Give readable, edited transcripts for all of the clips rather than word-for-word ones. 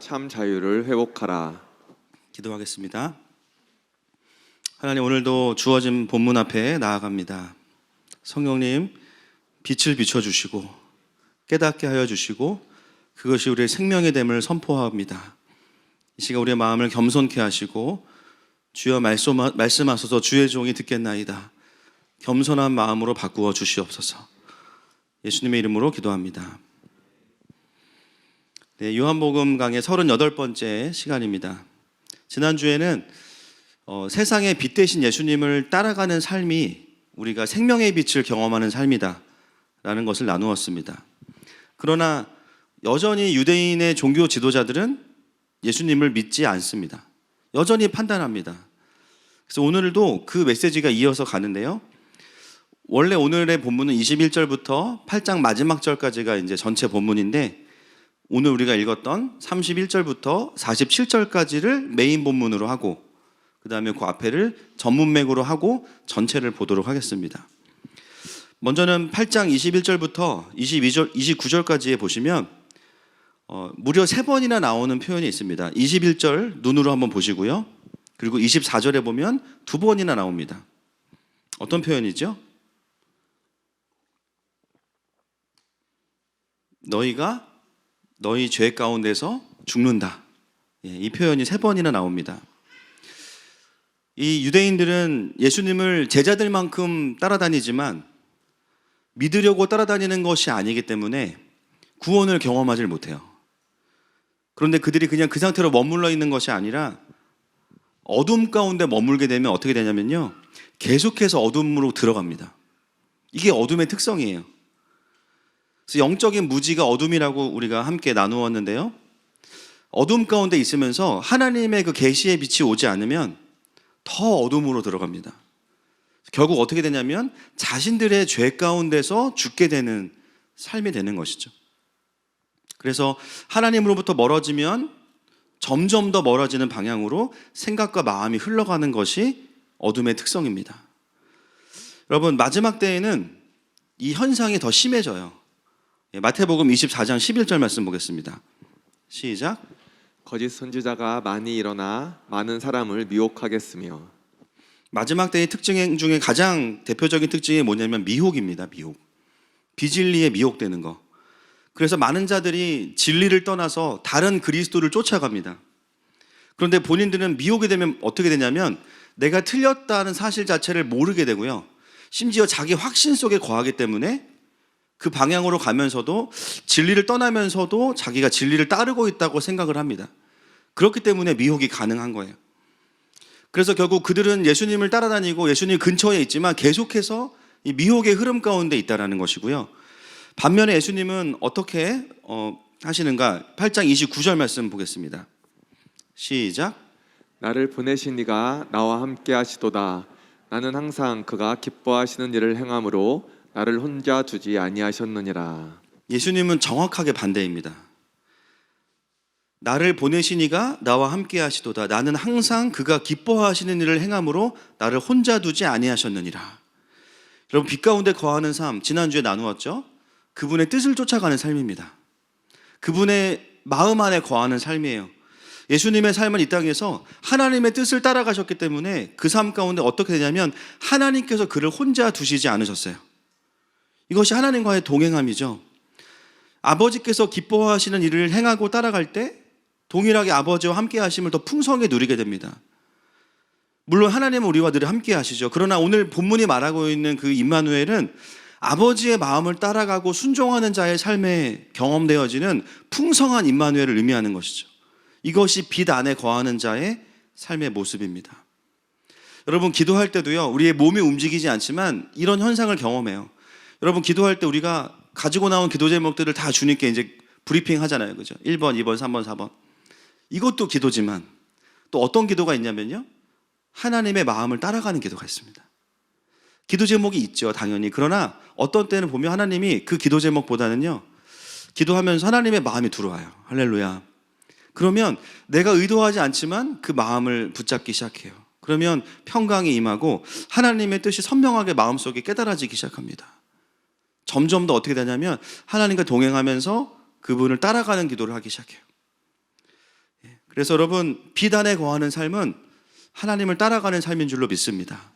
참 자유를 회복하라. 기도하겠습니다. 하나님, 오늘도 주어진 본문 앞에 나아갑니다. 성령님, 빛을 비춰주시고 깨닫게 하여 주시고 그것이 우리의 생명의 됨을 선포합니다. 이 시간 우리의 마음을 겸손케 하시고 주여 말씀하소서. 주의 종이 듣겠나이다. 겸손한 마음으로 바꾸어 주시옵소서. 예수님의 이름으로 기도합니다. 네, 요한복음 강의 38번째 시간입니다. 지난주에는 세상의 빛 대신 예수님을 따라가는 삶이 우리가 생명의 빛을 경험하는 삶이다 라는 것을 나누었습니다. 그러나 여전히 유대인의 종교 지도자들은 예수님을 믿지 않습니다. 여전히 판단합니다. 그래서 오늘도 그 메시지가 이어서 가는데요. 원래 오늘의 본문은 21절부터 8장 마지막 절까지가 이제 전체 본문인데, 오늘 우리가 읽었던 31절부터 47절까지를 메인 본문으로 하고 그 다음에 그 앞에를 전문맥으로 하고 전체를 보도록 하겠습니다. 먼저는 8장 21절부터 29절까지에 보시면 무려 3번이나 나오는 표현이 있습니다. 21절 눈으로 한번 보시고요. 그리고 24절에 보면 2번이나 나옵니다. 어떤 표현이죠? 너희가 너희 죄 가운데서 죽는다. 이 표현이 3번이나 나옵니다. 이 유대인들은 예수님을 제자들만큼 따라다니지만 믿으려고 따라다니는 것이 아니기 때문에 구원을 경험하지 못해요. 그런데 그들이 그냥 그 상태로 머물러 있는 것이 아니라 어둠 가운데 머물게 되면 어떻게 되냐면요, 계속해서 어둠으로 들어갑니다. 이게 어둠의 특성이에요. 그래서 영적인 무지가 어둠이라고 우리가 함께 나누었는데요, 어둠 가운데 있으면서 하나님의 그 계시의 빛이 오지 않으면 더 어둠으로 들어갑니다. 결국 어떻게 되냐면 자신들의 죄 가운데서 죽게 되는 삶이 되는 것이죠. 그래서 하나님으로부터 멀어지면 점점 더 멀어지는 방향으로 생각과 마음이 흘러가는 것이 어둠의 특성입니다. 여러분, 마지막 때에는 이 현상이 더 심해져요. 마태복음 24장 11절 말씀 보겠습니다. 시작. 거짓 선지자가 많이 일어나 많은 사람을 미혹하겠으며. 마지막 때의 특징 중에 가장 대표적인 특징이 뭐냐면 미혹입니다. 미혹. 비진리에 미혹되는 거. 그래서 많은 자들이 진리를 떠나서 다른 그리스도를 쫓아갑니다. 그런데 본인들은 미혹이 되면 어떻게 되냐면 내가 틀렸다는 사실 자체를 모르게 되고요, 심지어 자기 확신 속에 거하기 때문에 그 방향으로 가면서도 진리를 떠나면서도 자기가 진리를 따르고 있다고 생각을 합니다. 그렇기 때문에 미혹이 가능한 거예요. 그래서 결국 그들은 예수님을 따라다니고 예수님 근처에 있지만 계속해서 이 미혹의 흐름 가운데 있다는 것이고요. 반면에 예수님은 어떻게 하시는가? 8장 29절 말씀 보겠습니다. 시작. 나를 보내신 이가 나와 함께 하시도다. 나는 항상 그가 기뻐하시는 일을 행함으로 나를 혼자 두지 아니하셨느니라. 예수님은 정확하게 반대입니다. 나를 보내신 이가 나와 함께 하시도다. 나는 항상 그가 기뻐하시는 일을 행함으로 나를 혼자 두지 아니하셨느니라. 여러분, 빛 가운데 거하는 삶, 지난주에 나누었죠? 그분의 뜻을 쫓아가는 삶입니다. 그분의 마음 안에 거하는 삶이에요. 예수님의 삶은 이 땅에서 하나님의 뜻을 따라가셨기 때문에 그 삶 가운데 어떻게 되냐면 하나님께서 그를 혼자 두시지 않으셨어요. 이것이 하나님과의 동행함이죠. 아버지께서 기뻐하시는 일을 행하고 따라갈 때 동일하게 아버지와 함께 하심을 더 풍성하게 누리게 됩니다. 물론 하나님은 우리와 늘 함께 하시죠. 그러나 오늘 본문이 말하고 있는 그 임마누엘은 아버지의 마음을 따라가고 순종하는 자의 삶에 경험되어지는 풍성한 임마누엘을 의미하는 것이죠. 이것이 빛 안에 거하는 자의 삶의 모습입니다. 여러분, 기도할 때도요, 우리의 몸이 움직이지 않지만 이런 현상을 경험해요. 여러분, 기도할 때 우리가 가지고 나온 기도 제목들을 다 주님께 이제 브리핑 하잖아요. 그죠? 1번, 2번, 3번, 4번. 이것도 기도지만 또 어떤 기도가 있냐면요, 하나님의 마음을 따라가는 기도가 있습니다. 기도 제목이 있죠, 당연히. 그러나 어떤 때는 보면 하나님이 그 기도 제목보다는요, 기도하면서 하나님의 마음이 들어와요. 할렐루야. 그러면 내가 의도하지 않지만 그 마음을 붙잡기 시작해요. 그러면 평강이 임하고 하나님의 뜻이 선명하게 마음속에 깨달아지기 시작합니다. 점점 더 어떻게 되냐면 하나님과 동행하면서 그분을 따라가는 기도를 하기 시작해요. 그래서 여러분, 비단에 거하는 삶은 하나님을 따라가는 삶인 줄로 믿습니다.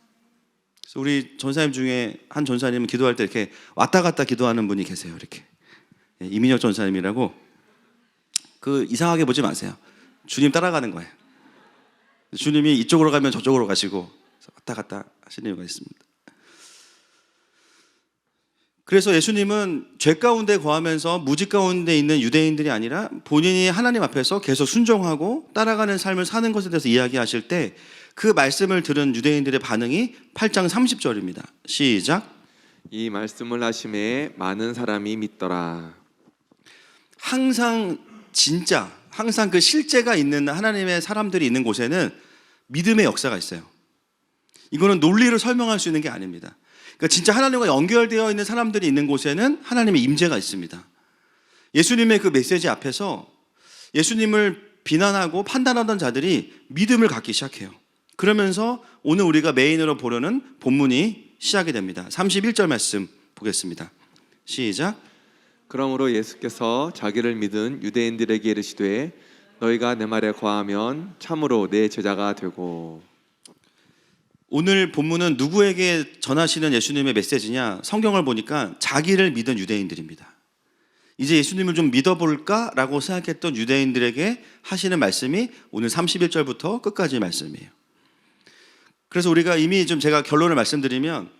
그래서 우리 전사님 중에 한 전사님은 기도할 때 이렇게 왔다 갔다 기도하는 분이 계세요. 이렇게 이민혁 전사님이라고. 그 이상하게 보지 마세요. 주님 따라가는 거예요. 주님이 이쪽으로 가면 저쪽으로 가시고 왔다 갔다 하시는 이유가 있습니다. 그래서 예수님은 죄 가운데 거하면서 무지 가운데 있는 유대인들이 아니라 본인이 하나님 앞에서 계속 순종하고 따라가는 삶을 사는 것에 대해서 이야기하실 때 그 말씀을 들은 유대인들의 반응이 8장 30절입니다. 시작. 이 말씀을 하심에 많은 사람이 믿더라. 항상 그 실제가 있는 하나님의 사람들이 있는 곳에는 믿음의 역사가 있어요. 이거는 논리로 설명할 수 있는 게 아닙니다. 그러니까 진짜 하나님과 연결되어 있는 사람들이 있는 곳에는 하나님의 임재가 있습니다. 예수님의 그 메시지 앞에서 예수님을 비난하고 판단하던 자들이 믿음을 갖기 시작해요. 그러면서 오늘 우리가 메인으로 보려는 본문이 시작이 됩니다. 31절 말씀 보겠습니다. 시작. 그러므로 예수께서 자기를 믿은 유대인들에게 이르시되 너희가 내 말에 거하면 참으로 내 제자가 되고. 오늘 본문은 누구에게 전하시는 예수님의 메시지냐? 성경을 보니까 자기를 믿은 유대인들입니다. 이제 예수님을 좀 믿어볼까? 라고 생각했던 유대인들에게 하시는 말씀이 오늘 31절부터 끝까지의 말씀이에요. 그래서 우리가 이미 좀 제가 결론을 말씀드리면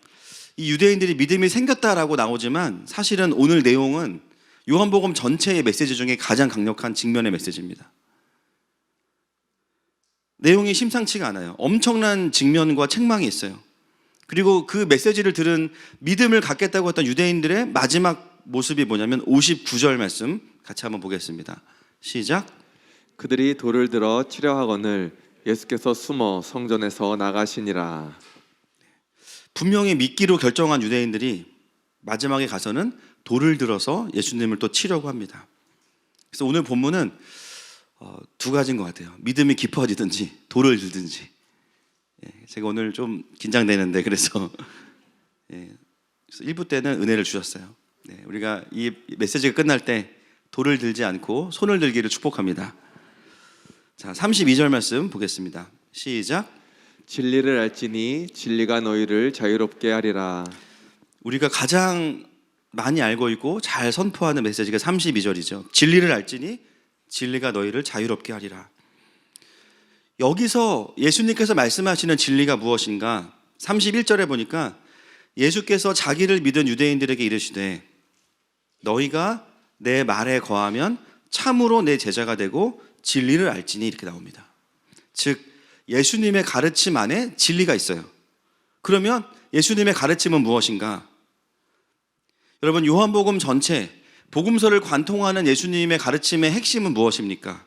이 유대인들이 믿음이 생겼다라고 나오지만 사실은 오늘 내용은 요한복음 전체의 메시지 중에 가장 강력한 직면의 메시지입니다. 내용이 심상치가 않아요. 엄청난 직면과 책망이 있어요. 그리고 그 메시지를 들은 믿음을 갖겠다고 했던 유대인들의 마지막 모습이 뭐냐면 59절 말씀 같이 한번 보겠습니다. 시작. 그들이 돌을 들어 치려 하거늘 예수께서 숨어 성전에서 나가시니라. 분명히 믿기로 결정한 유대인들이 마지막에 가서는 돌을 들어서 예수님을 또 치려고 합니다. 그래서 오늘 본문은 두 가지인 것 같아요. 믿음이 깊어지든지 돌을 들든지. 제가 오늘 좀 긴장되는데 그래서 1부 때는 은혜를 주셨어요. 우리가 이 메시지가 끝날 때 돌을 들지 않고 손을 들기를 축복합니다. 자, 32절 말씀 보겠습니다. 시작. 진리를 알지니 진리가 너희를 자유롭게 하리라. 우리가 가장 많이 알고 있고 잘 선포하는 메시지가 32절이죠. 진리를 알지니 진리가 너희를 자유롭게 하리라. 여기서 예수님께서 말씀하시는 진리가 무엇인가? 31절에 보니까 예수께서 자기를 믿은 유대인들에게 이르시되 너희가 내 말에 거하면 참으로 내 제자가 되고 진리를 알지니 이렇게 나옵니다. 즉 예수님의 가르침 안에 진리가 있어요. 그러면 예수님의 가르침은 무엇인가? 여러분, 요한복음 전체 복음서를 관통하는 예수님의 가르침의 핵심은 무엇입니까?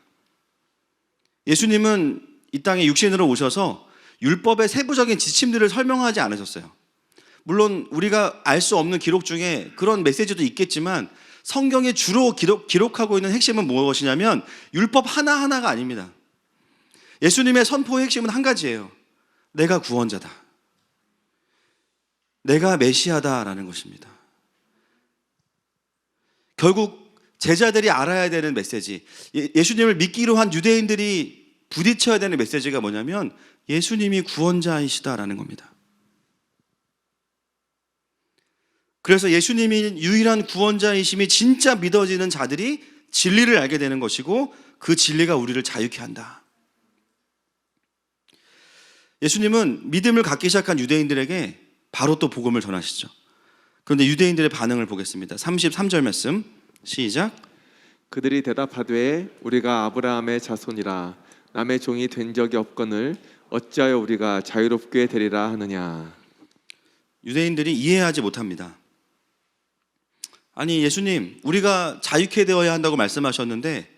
예수님은 이 땅에 육신으로 오셔서 율법의 세부적인 지침들을 설명하지 않으셨어요. 물론 우리가 알 수 없는 기록 중에 그런 메시지도 있겠지만 성경에 주로 기록하고 있는 핵심은 무엇이냐면 율법 하나하나가 아닙니다. 예수님의 선포의 핵심은 한 가지예요. 내가 구원자다. 내가 메시아다라는 것입니다. 결국 제자들이 알아야 되는 메시지, 예수님을 믿기로 한 유대인들이 부딪혀야 되는 메시지가 뭐냐면 예수님이 구원자이시다라는 겁니다. 그래서 예수님이 유일한 구원자이심이 진짜 믿어지는 자들이 진리를 알게 되는 것이고 그 진리가 우리를 자유케 한다. 예수님은 믿음을 갖기 시작한 유대인들에게 바로 또 복음을 전하시죠. 그런데 유대인들의 반응을 보겠습니다. 33절 말씀 시작. 그들이 대답하되 우리가 아브라함의 자손이라 남의 종이 된 적이 없거늘 어찌하여 우리가 자유롭게 되리라 하느냐. 유대인들이 이해하지 못합니다. 아니 예수님, 우리가 자유케 되어야 한다고 말씀하셨는데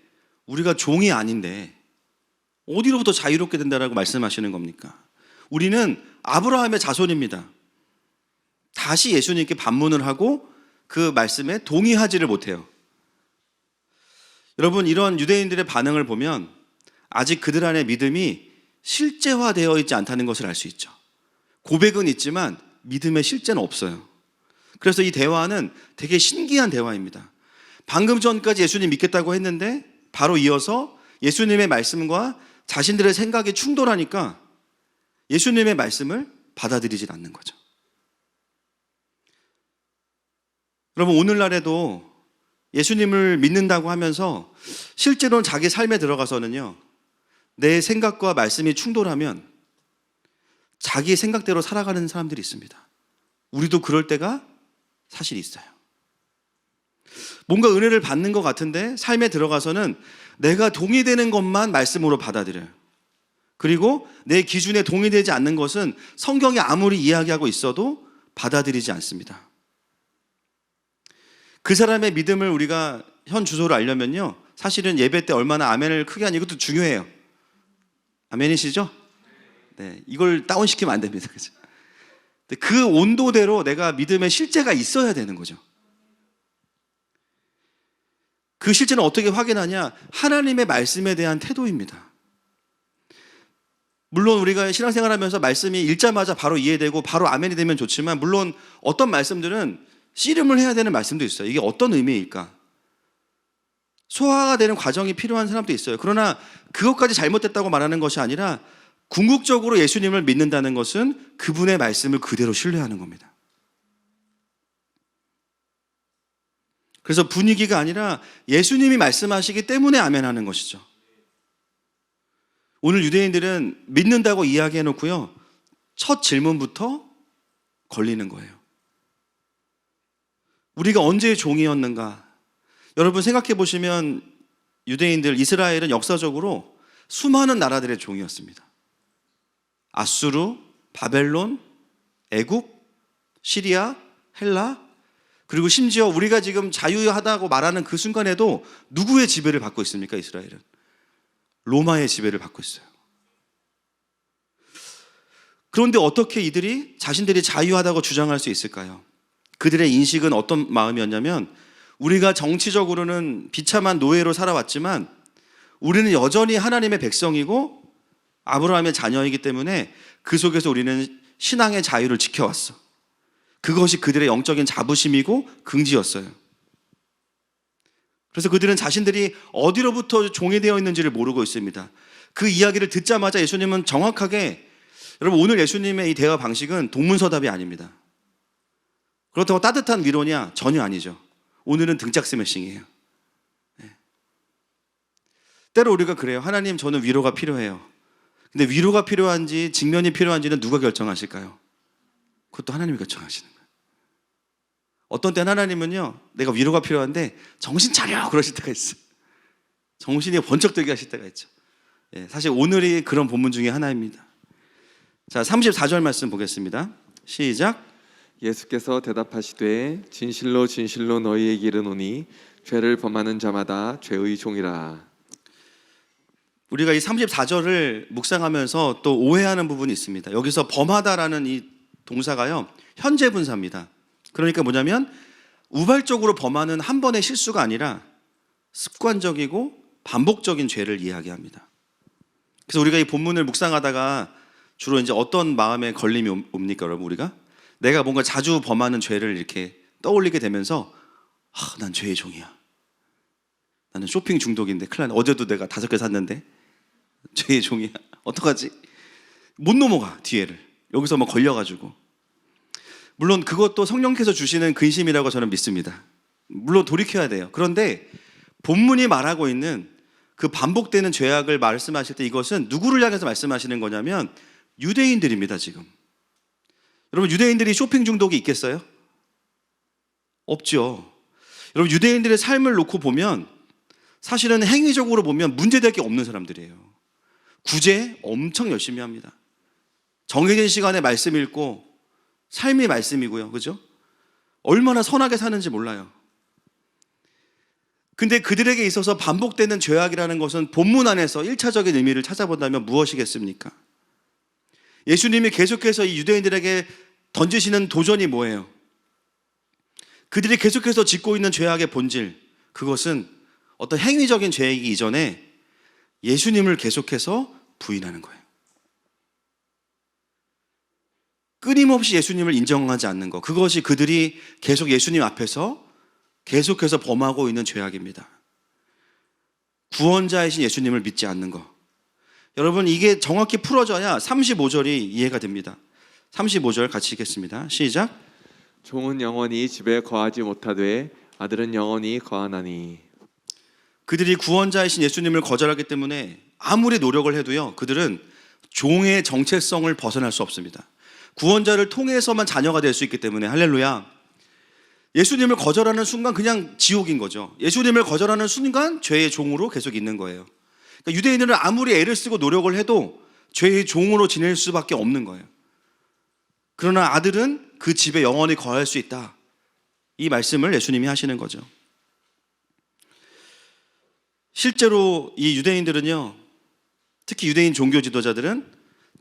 우리가 종이 아닌데 어디로부터 자유롭게 된다라고 말씀하시는 겁니까? 우리는 아브라함의 자손입니다. 다시 예수님께 반문을 하고 그 말씀에 동의하지를 못해요. 여러분, 이런 유대인들의 반응을 보면 아직 그들 안에 믿음이 실제화되어 있지 않다는 것을 알 수 있죠. 고백은 있지만 믿음의 실제는 없어요. 그래서 이 대화는 되게 신기한 대화입니다. 방금 전까지 예수님 믿겠다고 했는데 바로 이어서 예수님의 말씀과 자신들의 생각이 충돌하니까 예수님의 말씀을 받아들이질 않는 거죠. 여러분, 오늘날에도 예수님을 믿는다고 하면서 실제로는 자기 삶에 들어가서는요, 내 생각과 말씀이 충돌하면 자기 생각대로 살아가는 사람들이 있습니다. 우리도 그럴 때가 사실 있어요. 뭔가 은혜를 받는 것 같은데 삶에 들어가서는 내가 동의되는 것만 말씀으로 받아들여요. 그리고 내 기준에 동의되지 않는 것은 성경이 아무리 이야기하고 있어도 받아들이지 않습니다. 그 사람의 믿음을 우리가 현 주소를 알려면요, 사실은 예배 때 얼마나 아멘을 크게 하는 이것도 중요해요. 아멘이시죠? 네, 이걸 다운시키면 안 됩니다. 그죠? 그 온도대로 내가 믿음의 실제가 있어야 되는 거죠. 그 실제는 어떻게 확인하냐? 하나님의 말씀에 대한 태도입니다. 물론 우리가 신앙생활하면서 말씀이 읽자마자 바로 이해되고 바로 아멘이 되면 좋지만, 물론 어떤 말씀들은 씨름을 해야 되는 말씀도 있어요. 이게 어떤 의미일까? 소화가 되는 과정이 필요한 사람도 있어요. 그러나 그것까지 잘못됐다고 말하는 것이 아니라 궁극적으로 예수님을 믿는다는 것은 그분의 말씀을 그대로 신뢰하는 겁니다. 그래서 분위기가 아니라 예수님이 말씀하시기 때문에 아멘하는 것이죠. 오늘 유대인들은 믿는다고 이야기해 놓고요, 첫 질문부터 걸리는 거예요. 우리가 언제 종이었는가? 여러분 생각해 보시면 유대인들, 이스라엘은 역사적으로 수많은 나라들의 종이었습니다. 아수르, 바벨론, 애굽, 시리아, 헬라, 그리고 심지어 우리가 지금 자유하다고 말하는 그 순간에도 누구의 지배를 받고 있습니까? 이스라엘은 로마의 지배를 받고 있어요. 그런데 어떻게 이들이 자신들이 자유하다고 주장할 수 있을까요? 그들의 인식은 어떤 마음이었냐면, 우리가 정치적으로는 비참한 노예로 살아왔지만 우리는 여전히 하나님의 백성이고 아브라함의 자녀이기 때문에 그 속에서 우리는 신앙의 자유를 지켜왔어. 그것이 그들의 영적인 자부심이고 긍지였어요. 그래서 그들은 자신들이 어디로부터 종이 되어 있는지를 모르고 있습니다. 그 이야기를 듣자마자 예수님은 정확하게, 여러분 오늘 예수님의 이 대화 방식은 동문서답이 아닙니다. 그렇다고 따뜻한 위로냐? 전혀 아니죠. 오늘은 등짝 스매싱이에요. 네. 때로 우리가 그래요. 하나님, 저는 위로가 필요해요. 근데 위로가 필요한지 직면이 필요한지는 누가 결정하실까요? 그것도 하나님이 결정하시는 거예요. 어떤 때는 하나님은요, 내가 위로가 필요한데 정신 차려! 그러실 때가 있어요. 정신이 번쩍 들게 하실 때가 있죠. 네, 사실 오늘이 그런 본문 중에 하나입니다. 자, 34절 말씀 보겠습니다. 시작. 예수께서 대답하시되 진실로 진실로 너희에게 이르노니 죄를 범하는 자마다 죄의 종이라. 우리가 이 34절을 묵상하면서 또 오해하는 부분이 있습니다. 여기서 범하다라는 이 동사가요, 현재 분사입니다. 그러니까 뭐냐면 우발적으로 범하는 한 번의 실수가 아니라 습관적이고 반복적인 죄를 이야기합니다. 그래서 우리가 이 본문을 묵상하다가 주로 이제 어떤 마음에 걸림이 옵니까, 여러분? 우리가 내가 뭔가 자주 범하는 죄를 이렇게 떠올리게 되면서, 난 죄의 종이야. 나는 쇼핑 중독인데 큰일 나네. 어제도 내가 5개 샀는데 죄의 종이야. 어떡하지? 못 넘어가, 뒤에를. 여기서 막 걸려가지고. 물론 그것도 성령께서 주시는 근심이라고 저는 믿습니다. 물론 돌이켜야 돼요. 그런데 본문이 말하고 있는 그 반복되는 죄악을 말씀하실 때 이것은 누구를 향해서 말씀하시는 거냐면 유대인들입니다, 지금. 여러분, 유대인들이 쇼핑 중독이 있겠어요? 없죠. 여러분, 유대인들의 삶을 놓고 보면 사실은 행위적으로 보면 문제될 게 없는 사람들이에요. 구제 엄청 열심히 합니다. 정해진 시간에 말씀 읽고 삶이 말씀이고요. 그죠? 얼마나 선하게 사는지 몰라요. 근데 그들에게 있어서 반복되는 죄악이라는 것은 본문 안에서 1차적인 의미를 찾아본다면 무엇이겠습니까? 예수님이 계속해서 이 유대인들에게 던지시는 도전이 뭐예요? 그들이 계속해서 짓고 있는 죄악의 본질, 그것은 어떤 행위적인 죄이기 이전에 예수님을 계속해서 부인하는 거예요. 끊임없이 예수님을 인정하지 않는 것, 그것이 그들이 계속 예수님 앞에서 계속해서 범하고 있는 죄악입니다. 구원자이신 예수님을 믿지 않는 거. 여러분, 이게 정확히 풀어져야 35절이 이해가 됩니다. 35절 같이 읽겠습니다. 시작. 종은 영원히 집에 거하지 못하되 아들은 영원히 거하나니. 그들이 구원자이신 예수님을 거절하기 때문에 아무리 노력을 해도요, 그들은 종의 정체성을 벗어날 수 없습니다. 구원자를 통해서만 자녀가 될 수 있기 때문에. 할렐루야. 예수님을 거절하는 순간 그냥 지옥인 거죠. 예수님을 거절하는 순간 죄의 종으로 계속 있는 거예요. 그러니까 유대인들은 아무리 애를 쓰고 노력을 해도 죄의 종으로 지낼 수밖에 없는 거예요. 그러나 아들은 그 집에 영원히 거할 수 있다. 이 말씀을 예수님이 하시는 거죠. 실제로 이 유대인들은요, 특히 유대인 종교 지도자들은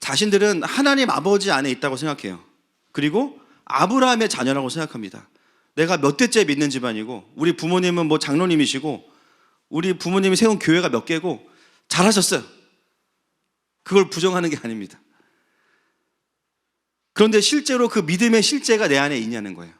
자신들은 하나님 아버지 안에 있다고 생각해요. 그리고 아브라함의 자녀라고 생각합니다. 내가 몇 대째 믿는 집안이고, 우리 부모님은 뭐 장로님이시고, 우리 부모님이 세운 교회가 몇 개고, 잘하셨어요. 그걸 부정하는 게 아닙니다. 그런데 실제로 그 믿음의 실제가 내 안에 있냐는 거예요.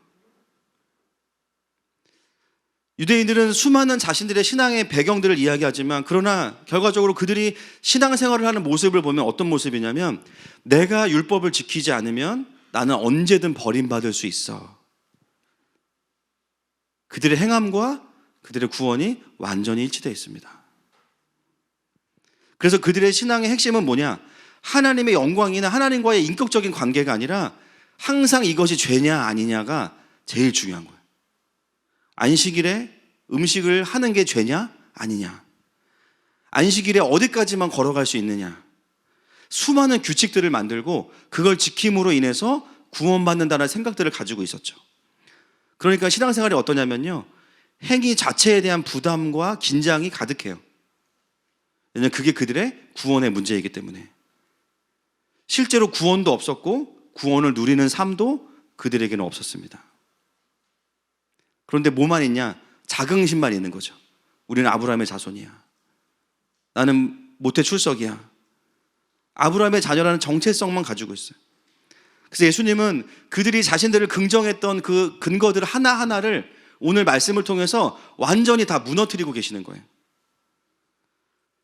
유대인들은 수많은 자신들의 신앙의 배경들을 이야기하지만, 그러나 결과적으로 그들이 신앙생활을 하는 모습을 보면 어떤 모습이냐면, 내가 율법을 지키지 않으면 나는 언제든 버림받을 수 있어. 그들의 행함과 그들의 구원이 완전히 일치되어 있습니다. 그래서 그들의 신앙의 핵심은 뭐냐? 하나님의 영광이나 하나님과의 인격적인 관계가 아니라 항상 이것이 죄냐 아니냐가 제일 중요한 거예요. 안식일에 음식을 하는 게 죄냐 아니냐, 안식일에 어디까지만 걸어갈 수 있느냐, 수많은 규칙들을 만들고 그걸 지킴으로 인해서 구원받는다는 생각들을 가지고 있었죠. 그러니까 신앙생활이 어떠냐면요, 행위 자체에 대한 부담과 긴장이 가득해요. 왜냐하면 그게 그들의 구원의 문제이기 때문에. 실제로 구원도 없었고 구원을 누리는 삶도 그들에게는 없었습니다. 그런데 뭐만 있냐? 자긍심만 있는 거죠. 우리는 아브라함의 자손이야. 나는 모태 출석이야. 아브라함의 자녀라는 정체성만 가지고 있어요. 그래서 예수님은 그들이 자신들을 긍정했던 그 근거들 하나하나를 오늘 말씀을 통해서 완전히 다 무너뜨리고 계시는 거예요.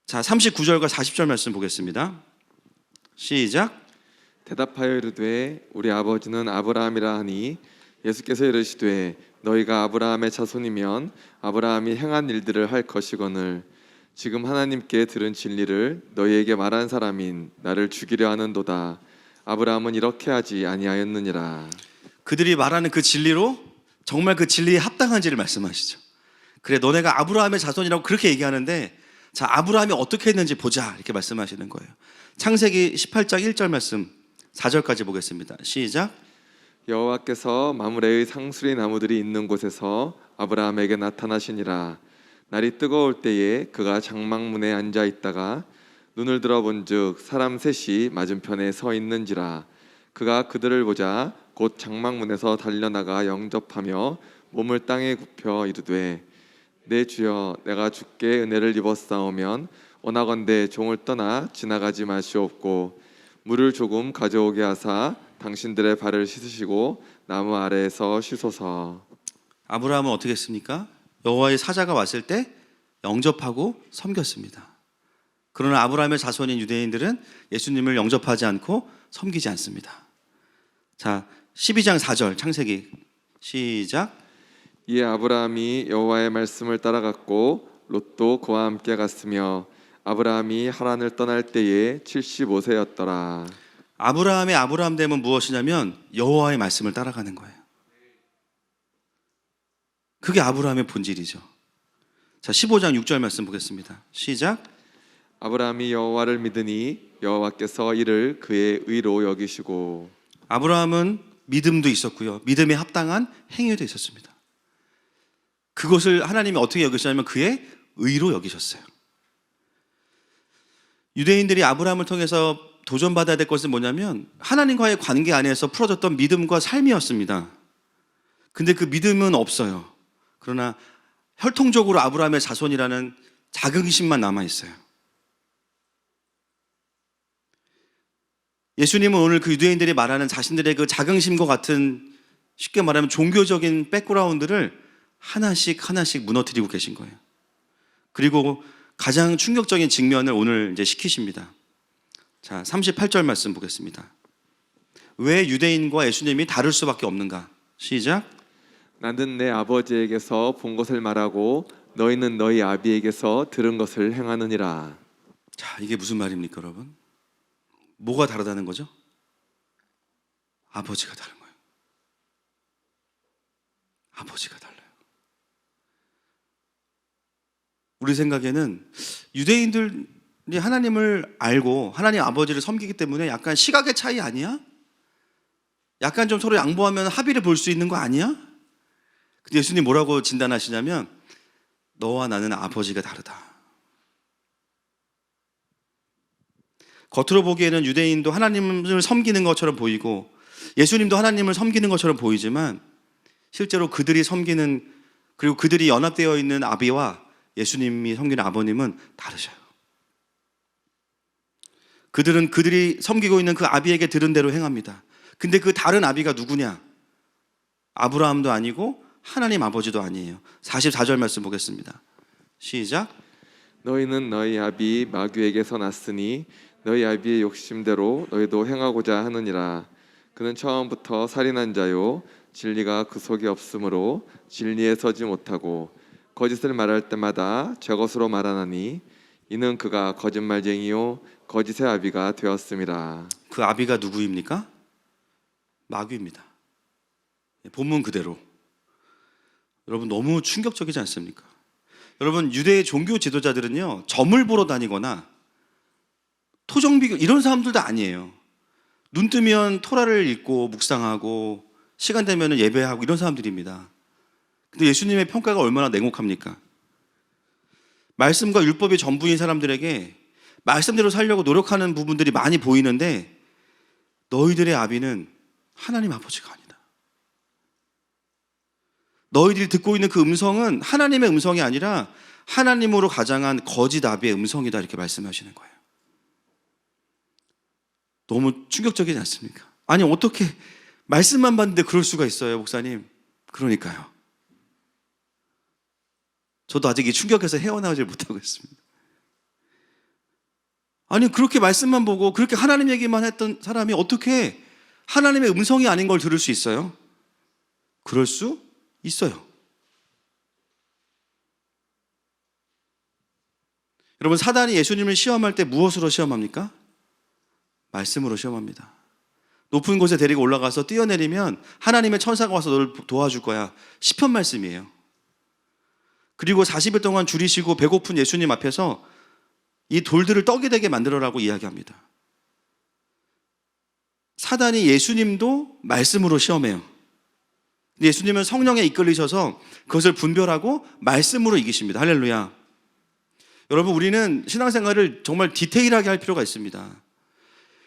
자, 39절과 40절 말씀 보겠습니다. 시작. 대답하여 이르되 우리 아버지는 아브라함이라 하니 예수께서 이르시되 너희가 아브라함의 자손이면 아브라함이 행한 일들을 할 것이거늘 지금 하나님께 들은 진리를 너희에게 말한 사람인 나를 죽이려 하는도다. 아브라함은 이렇게 하지 아니하였느니라. 그들이 말하는 그 진리로 정말 그 진리에 합당한지를 말씀하시죠. 그래, 너네가 아브라함의 자손이라고 그렇게 얘기하는데, 자, 아브라함이 어떻게 했는지 보자, 이렇게 말씀하시는 거예요. 창세기 18장 1절 말씀 4절까지 보겠습니다. 시작. 여호와께서 마므레의 상수리 나무들이 있는 곳에서 아브라함에게 나타나시니라. 날이 뜨거울 때에 그가 장막문에 앉아 있다가 눈을 들어본즉 사람 셋이 맞은편에 서 있는지라. 그가 그들을 보자 곧 장막문에서 달려나가 영접하며 몸을 땅에 굽혀 이르되 내 주여, 내가 주께 은혜를 입었사오면 원하건대 종을 떠나 지나가지 마시옵고 물을 조금 가져오게 하사 당신들의 발을 씻으시고 나무 아래에서 쉬소서. 아브라함은 어떻게 했습니까? 여호와의 사자가 왔을 때 영접하고 섬겼습니다. 그러나 아브라함의 자손인 유대인들은 예수님을 영접하지 않고 섬기지 않습니다. 자, 12장 4절 창세기 시작. 이에 아브라함이 여호와의 말씀을 따라갔고 롯도 그와 함께 갔으며 아브라함이 하란을 떠날 때에 75세였더라. 아브라함의 아브라함됨은 무엇이냐면 여호와의 말씀을 따라가는 거예요. 그게 아브라함의 본질이죠. 자, 15장 6절 말씀 보겠습니다. 시작. 아브라함이 여호와를 믿으니 여호와께서 이를 그의 의로 여기시고. 아브라함은 믿음도 있었고요, 믿음에 합당한 행위도 있었습니다. 그것을 하나님이 어떻게 여기셨냐면 그의 의로 여기셨어요. 유대인들이 아브라함을 통해서 도전받아야 될 것은 뭐냐면 하나님과의 관계 안에서 풀어졌던 믿음과 삶이었습니다. 근데 그 믿음은 없어요. 그러나 혈통적으로 아브라함의 자손이라는 자긍심만 남아있어요. 예수님은 오늘 그 유대인들이 말하는 자신들의 그 자긍심과 같은, 쉽게 말하면 종교적인 백그라운드를 하나씩 하나씩 무너뜨리고 계신 거예요. 그리고 가장 충격적인 직면을 오늘 이제 시키십니다. 자, 38절 말씀 보겠습니다. 왜 유대인과 예수님이 다를 수밖에 없는가? 시작. 나는 내 아버지에게서 본 것을 말하고 너희는 너희 아비에게서 들은 것을 행하느니라. 자, 이게 무슨 말입니까, 여러분? 뭐가 다르다는 거죠? 아버지가 다른 거예요. 아버지가 달라요. 우리 생각에는 유대인들이 하나님을 알고 하나님 아버지를 섬기기 때문에 약간 시각의 차이 아니야? 약간 좀 서로 양보하면 합의를 볼 수 있는 거 아니야? 근데 예수님 뭐라고 진단하시냐면 너와 나는 아버지가 다르다. 겉으로 보기에는 유대인도 하나님을 섬기는 것처럼 보이고 예수님도 하나님을 섬기는 것처럼 보이지만 실제로 그들이 섬기는 그리고 그들이 연합되어 있는 아비와 예수님이 섬기는 아버님은 다르셔요. 그들은 그들이 섬기고 있는 그 아비에게 들은 대로 행합니다. 근데 그 다른 아비가 누구냐? 아브라함도 아니고 하나님 아버지도 아니에요. 44절 말씀 보겠습니다. 시작. 너희는 너희 아비 마귀에게서 났으니 너희 아비의 욕심대로 너희도 행하고자 하느니라. 그는 처음부터 살인한 자요 진리가 그 속에 없으므로 진리에 서지 못하고 거짓을 말할 때마다 제 것으로 말하나니 이는 그가 거짓말쟁이요 거짓의 아비가 되었음이라. 그 아비가 누구입니까? 마귀입니다. 본문 그대로. 여러분 너무 충격적이지 않습니까? 여러분 유대의 종교 지도자들은요 점을 보러 다니거나 토정비교 이런 사람들도 아니에요. 눈 뜨면 토라를 읽고 묵상하고 시간 되면 예배하고 이런 사람들입니다. 근데 예수님의 평가가 얼마나 냉혹합니까? 말씀과 율법이 전부인 사람들에게 말씀대로 살려고 노력하는 부분들이 많이 보이는데 너희들의 아비는 하나님 아버지가 아니다. 너희들이 듣고 있는 그 음성은 하나님의 음성이 아니라 하나님으로 가장한 거짓 아비의 음성이다 이렇게 말씀하시는 거예요. 너무 충격적이지 않습니까? 아니 어떻게 말씀만 봤는데 그럴 수가 있어요, 목사님? 그러니까요. 저도 아직 이 충격에서 헤어나오질 못하고 있습니다. 아니 그렇게 말씀만 보고 그렇게 하나님 얘기만 했던 사람이 어떻게 하나님의 음성이 아닌 걸 들을 수 있어요? 그럴 수 있어요. 여러분 사단이 예수님을 시험할 때 무엇으로 시험합니까? 말씀으로 시험합니다. 높은 곳에 데리고 올라가서 뛰어내리면 하나님의 천사가 와서 너를 도와줄 거야. 시편 말씀이에요. 그리고 40일 동안 줄이시고 배고픈 예수님 앞에서 이 돌들을 떡이 되게 만들어라고 이야기합니다. 사단이 예수님도 말씀으로 시험해요. 예수님은 성령에 이끌리셔서 그것을 분별하고 말씀으로 이기십니다. 할렐루야. 여러분 우리는 신앙생활을 정말 디테일하게 할 필요가 있습니다.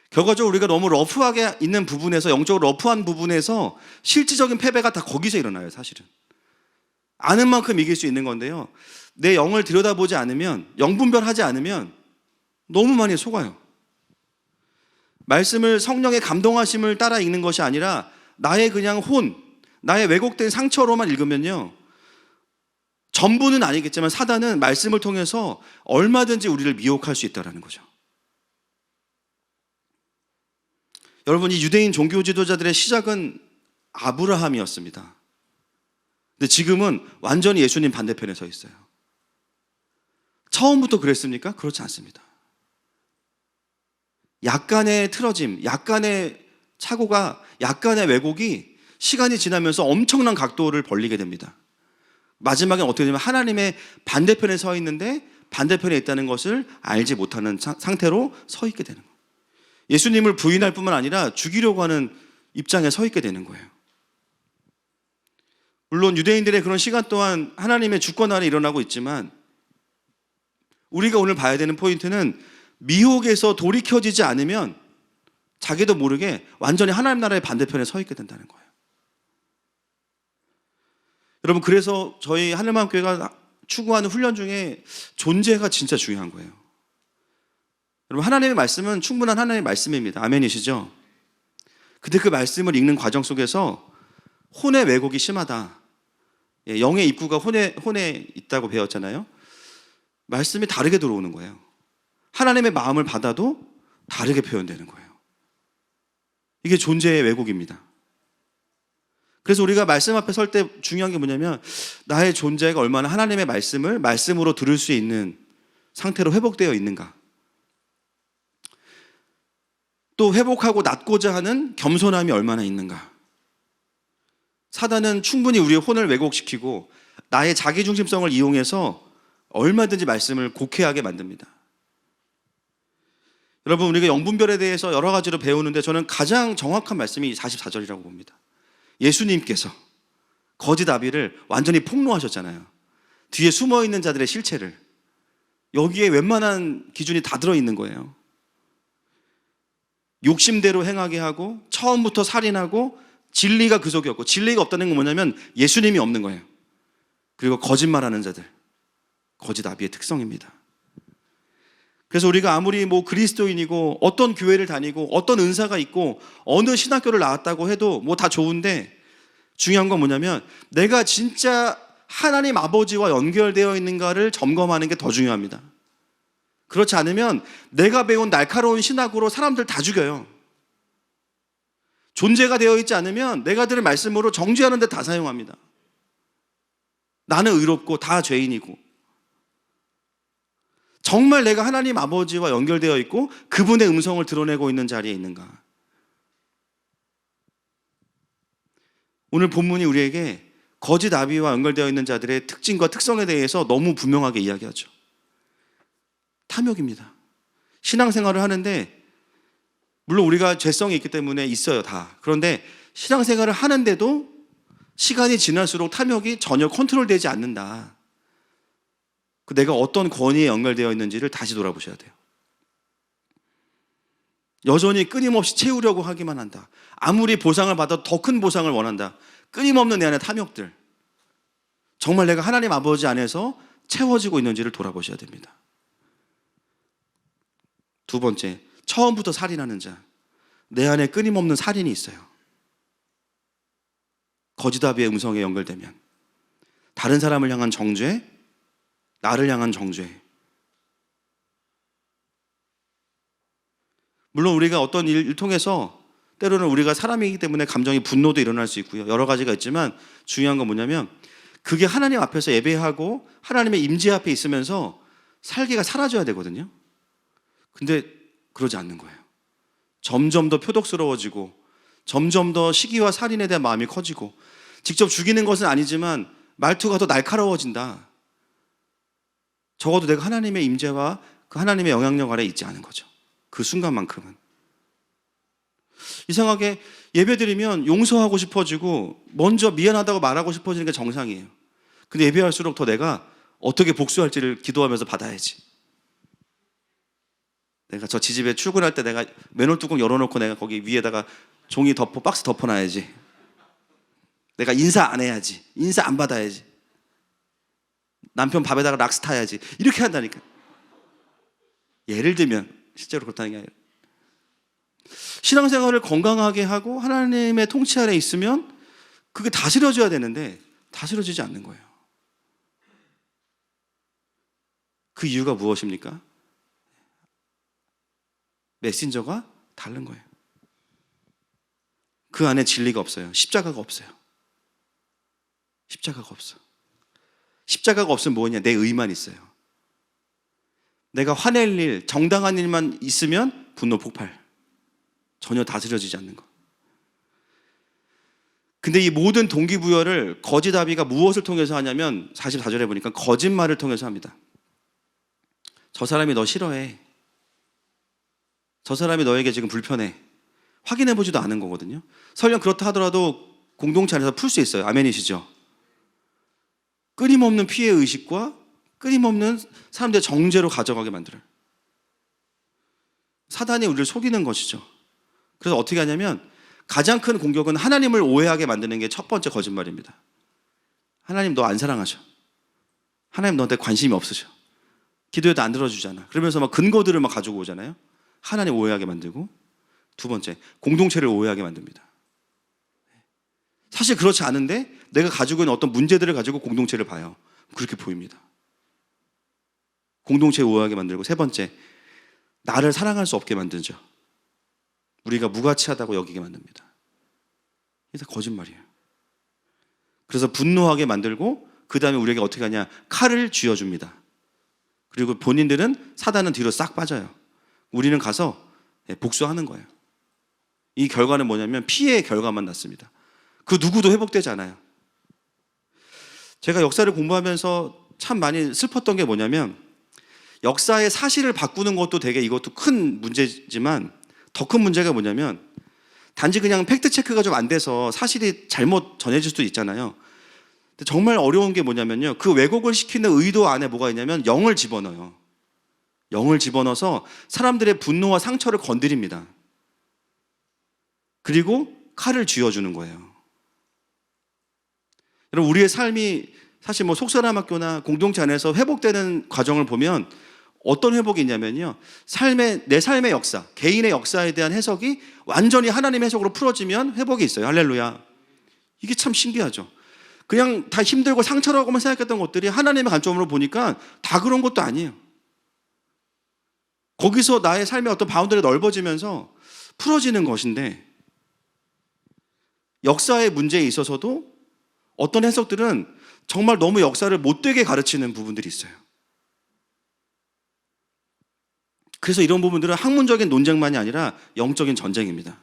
결과적으로 우리가 너무 러프하게 있는 부분에서 영적으로 러프한 부분에서 실질적인 패배가 다 거기서 일어나요. 사실은 아는 만큼 이길 수 있는 건데요 내 영을 들여다보지 않으면 영분별하지 않으면 너무 많이 속아요. 말씀을 성령의 감동하심을 따라 읽는 것이 아니라 나의 그냥 나의 왜곡된 상처로만 읽으면요 전부는 아니겠지만 사단은 말씀을 통해서 얼마든지 우리를 미혹할 수 있다는 거죠. 여러분 이 유대인 종교 지도자들의 시작은 아브라함이었습니다. 근데 지금은 완전히 예수님 반대편에 서 있어요. 처음부터 그랬습니까? 그렇지 않습니다. 약간의 틀어짐, 약간의 착오가, 약간의 왜곡이 시간이 지나면서 엄청난 각도를 벌리게 됩니다. 마지막엔 어떻게 되냐면 하나님의 반대편에 서 있는데 반대편에 있다는 것을 알지 못하는 상태로 서 있게 되는 거예요. 예수님을 부인할 뿐만 아니라 죽이려고 하는 입장에 서 있게 되는 거예요. 물론 유대인들의 그런 시간 동안 하나님의 주권 아래 일어나고 있지만 우리가 오늘 봐야 되는 포인트는 미혹에서 돌이켜지지 않으면 자기도 모르게 완전히 하나님 나라의 반대편에 서 있게 된다는 거예요. 여러분 그래서 저희 하늘마음교회가 추구하는 훈련 중에 존재가 진짜 중요한 거예요. 여러분 하나님의 말씀은 충분한 하나님의 말씀입니다. 아멘이시죠? 근데 그 말씀을 읽는 과정 속에서 혼의 왜곡이 심하다. 영의 입구가 혼에 있다고 배웠잖아요. 말씀이 다르게 들어오는 거예요. 하나님의 마음을 받아도 다르게 표현되는 거예요. 이게 존재의 왜곡입니다. 그래서 우리가 말씀 앞에 설 때 중요한 게 뭐냐면 나의 존재가 얼마나 하나님의 말씀을 말씀으로 들을 수 있는 상태로 회복되어 있는가. 또 회복하고 낫고자 하는 겸손함이 얼마나 있는가. 사단은 충분히 우리의 혼을 왜곡시키고 나의 자기중심성을 이용해서 얼마든지 말씀을 곡해하게 만듭니다. 여러분, 우리가 영분별에 대해서 여러 가지로 배우는데 저는 가장 정확한 말씀이 44절이라고 봅니다. 예수님께서 거짓 아비를 완전히 폭로하셨잖아요. 뒤에 숨어있는 자들의 실체를. 여기에 웬만한 기준이 다 들어있는 거예요. 욕심대로 행하게 하고 처음부터 살인하고 진리가 그 속에 없고, 진리가 없다는 건 뭐냐면 예수님이 없는 거예요. 그리고 거짓말하는 자들, 거짓 아비의 특성입니다. 그래서 우리가 아무리 뭐 그리스도인이고 어떤 교회를 다니고 어떤 은사가 있고 어느 신학교를 나왔다고 해도 뭐 다 좋은데, 중요한 건 뭐냐면 내가 진짜 하나님 아버지와 연결되어 있는가를 점검하는 게 더 중요합니다. 그렇지 않으면 내가 배운 날카로운 신학으로 사람들 다 죽여요. 존재가 되어 있지 않으면 내가 들은 말씀으로 정죄하는 데 다 사용합니다. 나는 의롭고 다 죄인이고, 정말 내가 하나님 아버지와 연결되어 있고 그분의 음성을 드러내고 있는 자리에 있는가. 오늘 본문이 우리에게 거짓 아비와 연결되어 있는 자들의 특징과 특성에 대해서 너무 분명하게 이야기하죠. 탐욕입니다. 신앙생활을 하는데, 물론 우리가 죄성이 있기 때문에 있어요, 다. 그런데 신앙생활을 하는데도 시간이 지날수록 탐욕이 전혀 컨트롤되지 않는다. 내가 어떤 권위에 연결되어 있는지를 다시 돌아보셔야 돼요. 여전히 끊임없이 채우려고 하기만 한다. 아무리 보상을 받아도 더 큰 보상을 원한다. 끊임없는 내 안의 탐욕들. 정말 내가 하나님 아버지 안에서 채워지고 있는지를 돌아보셔야 됩니다. 두 번째, 처음부터 살인하는 자. 내 안에 끊임없는 살인이 있어요. 거짓 아비의 음성에 연결되면 다른 사람을 향한 정죄, 나를 향한 정죄. 물론 우리가 어떤 일 통해서 때로는 우리가 사람이기 때문에 감정이 분노도 일어날 수 있고요. 여러 가지가 있지만 중요한 건 뭐냐면 그게 하나님 앞에서 예배하고 하나님의 임재 앞에 있으면서 살기가 사라져야 되거든요. 근데 그러지 않는 거예요. 점점 더 표독스러워지고 점점 더 시기와 살인에 대한 마음이 커지고, 직접 죽이는 것은 아니지만 말투가 더 날카로워진다. 적어도 내가 하나님의 임재와 그 하나님의 영향력 아래 있지 않은 거죠. 그 순간만큼은. 이상하게 예배드리면 용서하고 싶어지고 먼저 미안하다고 말하고 싶어지는 게 정상이에요. 근데 예배할수록 더 내가 어떻게 복수할지를 기도하면서 받아야지. 내가 저 지집에 출근할 때 내가 맨홀 뚜껑 열어놓고 내가 거기 위에다가 종이 박스 덮어놔야지. 내가 인사 안 해야지. 인사 안 받아야지. 남편 밥에다가 락스 타야지. 이렇게 한다니까. 예를 들면 실제로 그렇다는 게 아니라, 신앙생활을 건강하게 하고 하나님의 통치 아래 있으면 그게 다스려져야 되는데 다스려지지 않는 거예요. 그 이유가 무엇입니까? 메신저가 다른 거예요. 그 안에 진리가 없어요. 십자가가 없어요. 십자가가 없어. 십자가가 없으면 뭐냐? 내 의만 있어요. 내가 화낼 일, 정당한 일만 있으면 분노 폭발. 전혀 다스려지지 않는 거. 근데 이 모든 동기부여를 거짓 아비가 무엇을 통해서 하냐면 44절에 보니까 거짓말을 통해서 합니다. 저 사람이 너 싫어해. 저 사람이 너에게 지금 불편해. 확인해보지도 않은 거거든요. 설령 그렇다 하더라도 공동체 안에서 풀 수 있어요. 아멘이시죠? 끊임없는 피해 의식과 끊임없는 사람들의 정죄로 가져가게 만들어요. 사단이 우리를 속이는 것이죠. 그래서 어떻게 하냐면 가장 큰 공격은 하나님을 오해하게 만드는 게 첫 번째 거짓말입니다. 하나님 너 안 사랑하셔. 하나님 너한테 관심이 없으셔. 기도해도 안 들어주잖아. 그러면서 막 근거들을 막 가지고 오잖아요. 하나님 오해하게 만들고, 두 번째 공동체를 오해하게 만듭니다. 사실 그렇지 않은데 내가 가지고 있는 어떤 문제들을 가지고 공동체를 봐요. 그렇게 보입니다. 공동체 우호하게 만들고, 세 번째, 나를 사랑할 수 없게 만들죠. 우리가 무가치하다고 여기게 만듭니다. 이게 다 거짓말이에요. 그래서 분노하게 만들고, 그 다음에 우리에게 어떻게 하냐, 칼을 쥐어줍니다. 그리고 본인들은, 사단은 뒤로 싹 빠져요. 우리는 가서 복수하는 거예요. 이 결과는 뭐냐면 피해의 결과만 났습니다. 그 누구도 회복되지 않아요. 제가 역사를 공부하면서 참 많이 슬펐던 게 뭐냐면, 역사의 사실을 바꾸는 것도 되게 이것도 큰 문제지만, 더 큰 문제가 뭐냐면, 단지 그냥 팩트 체크가 좀 안 돼서 사실이 잘못 전해질 수도 있잖아요. 근데 정말 어려운 게 뭐냐면요, 그 왜곡을 시키는 의도 안에 뭐가 있냐면 영을 집어넣어요. 영을 집어넣어서 사람들의 분노와 상처를 건드립니다. 그리고 칼을 쥐어주는 거예요. 여러분, 우리의 삶이 사실 뭐 속사람학교나 공동체 안에서 회복되는 과정을 보면 어떤 회복이 있냐면요, 내 삶의 역사, 개인의 역사에 대한 해석이 완전히 하나님의 해석으로 풀어지면 회복이 있어요. 할렐루야. 이게 참 신기하죠. 그냥 다 힘들고 상처라고만 생각했던 것들이 하나님의 관점으로 보니까 다 그런 것도 아니에요. 거기서 나의 삶의 어떤 바운더리가 넓어지면서 풀어지는 것인데, 역사의 문제에 있어서도 어떤 해석들은 정말 너무 역사를 못되게 가르치는 부분들이 있어요. 그래서 이런 부분들은 학문적인 논쟁만이 아니라 영적인 전쟁입니다.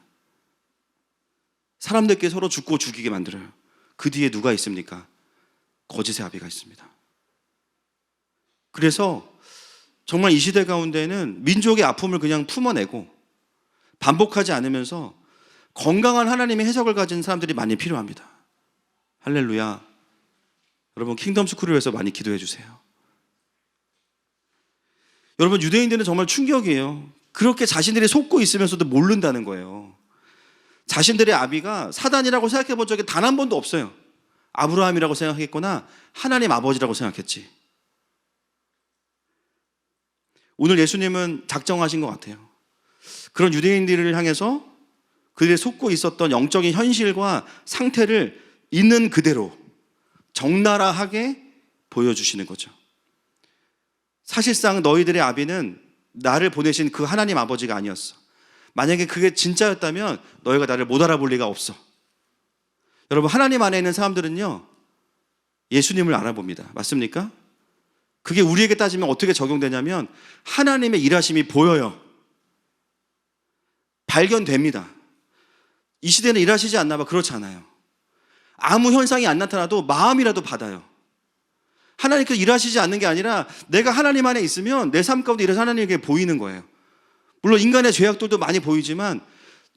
사람들끼리 서로 죽고 죽이게 만들어요. 그 뒤에 누가 있습니까? 거짓의 아비가 있습니다. 그래서 정말 이 시대 가운데는 민족의 아픔을 그냥 품어내고 반복하지 않으면서 건강한 하나님의 해석을 가진 사람들이 많이 필요합니다. 할렐루야. 여러분, 킹덤 스쿨을 위해서 많이 기도해 주세요. 여러분, 유대인들은 정말 충격이에요. 그렇게 자신들이 속고 있으면서도 모른다는 거예요. 자신들의 아비가 사단이라고 생각해 본 적이 단 한 번도 없어요. 아브라함이라고 생각했거나 하나님 아버지라고 생각했지. 오늘 예수님은 작정하신 것 같아요. 그런 유대인들을 향해서 그들이 속고 있었던 영적인 현실과 상태를 있는 그대로 적나라하게 보여주시는 거죠. 사실상 너희들의 아비는 나를 보내신 그 하나님 아버지가 아니었어. 만약에 그게 진짜였다면 너희가 나를 못 알아볼 리가 없어. 여러분, 하나님 안에 있는 사람들은요, 예수님을 알아봅니다. 맞습니까? 그게 우리에게 따지면 어떻게 적용되냐면 하나님의 일하심이 보여요. 발견됩니다. 이 시대는 일하시지 않나 봐. 그렇지 않아요. 아무 현상이 안 나타나도 마음이라도 받아요. 하나님께서 일하시지 않는 게 아니라 내가 하나님 안에 있으면 내 삶 가운데 일해서 하나님에게 보이는 거예요. 물론 인간의 죄악들도 많이 보이지만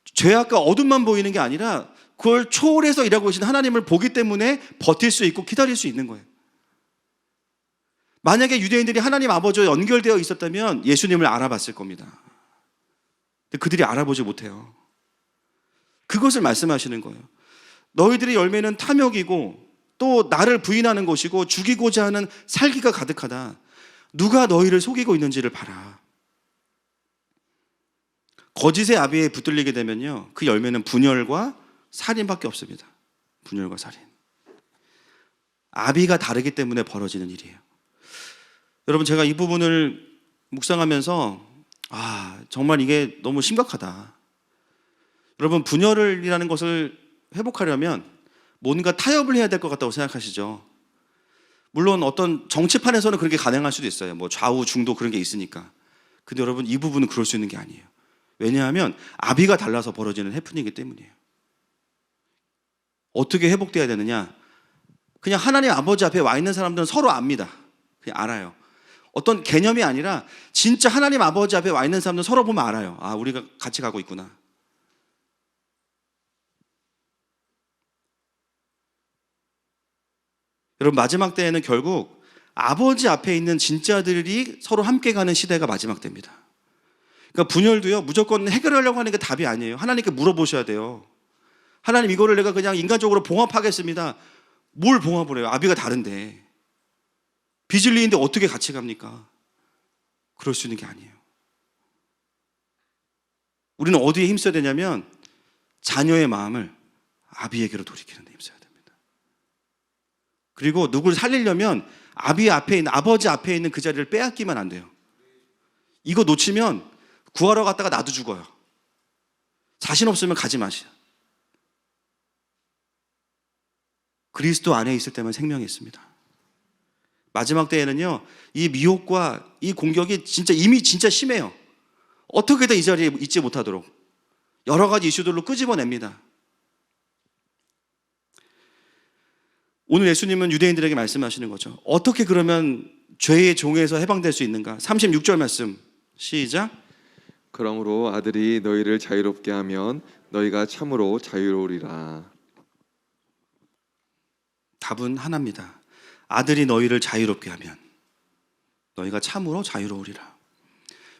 죄악과 어둠만 보이는 게 아니라 그걸 초월해서 일하고 계신 하나님을 보기 때문에 버틸 수 있고 기다릴 수 있는 거예요. 만약에 유대인들이 하나님 아버지와 연결되어 있었다면 예수님을 알아봤을 겁니다. 근데 그들이 알아보지 못해요. 그것을 말씀하시는 거예요. 너희들의 열매는 탐욕이고 또 나를 부인하는 것이고 죽이고자 하는 살기가 가득하다. 누가 너희를 속이고 있는지를 봐라. 거짓의 아비에 붙들리게 되면요, 그 열매는 분열과 살인밖에 없습니다. 분열과 살인. 아비가 다르기 때문에 벌어지는 일이에요. 여러분, 제가 이 부분을 묵상하면서 정말 이게 너무 심각하다. 여러분, 분열이라는 것을 회복하려면 뭔가 타협을 해야 될 것 같다고 생각하시죠? 물론 어떤 정치판에서는 그렇게 가능할 수도 있어요. 뭐 좌우 중도 그런 게 있으니까. 근데 여러분, 이 부분은 그럴 수 있는 게 아니에요. 왜냐하면 아비가 달라서 벌어지는 해프닝이기 때문이에요. 어떻게 회복돼야 되느냐? 그냥 하나님 아버지 앞에 와 있는 사람들은 서로 압니다. 그냥 알아요. 어떤 개념이 아니라 진짜 하나님 아버지 앞에 와 있는 사람들은 서로 보면 알아요. 우리가 같이 가고 있구나. 여러분, 마지막 때에는 결국 아버지 앞에 있는 진짜들이 서로 함께 가는 시대가 마지막 때입니다. 그러니까 분열도요, 무조건 해결하려고 하는 게 답이 아니에요. 하나님께 물어보셔야 돼요. 하나님, 이거를 내가 그냥 인간적으로 봉합하겠습니다. 뭘 봉합을 해요? 아비가 다른데. 비질리인데 어떻게 같이 갑니까? 그럴 수 있는 게 아니에요. 우리는 어디에 힘써야 되냐면 자녀의 마음을 아비에게로 돌이키는 데 힘써야 됩니다. 그리고 누구를 살리려면 아버지 앞에 있는 그 자리를 빼앗기면 안 돼요. 이거 놓치면 구하러 갔다가 나도 죽어요. 자신 없으면 가지 마시오. 그리스도 안에 있을 때만 생명이 있습니다. 마지막 때에는요, 이 미혹과 이 공격이 이미 진짜 심해요. 어떻게든 이 자리에 있지 못하도록 여러 가지 이슈들로 끄집어냅니다. 오늘 예수님은 유대인들에게 말씀하시는 거죠. 어떻게 그러면 죄의 종에서 해방될 수 있는가? 36절 말씀 시작. 그러므로 아들이 너희를 자유롭게 하면 너희가 참으로 자유로우리라. 답은 하나입니다. 아들이 너희를 자유롭게 하면 너희가 참으로 자유로우리라.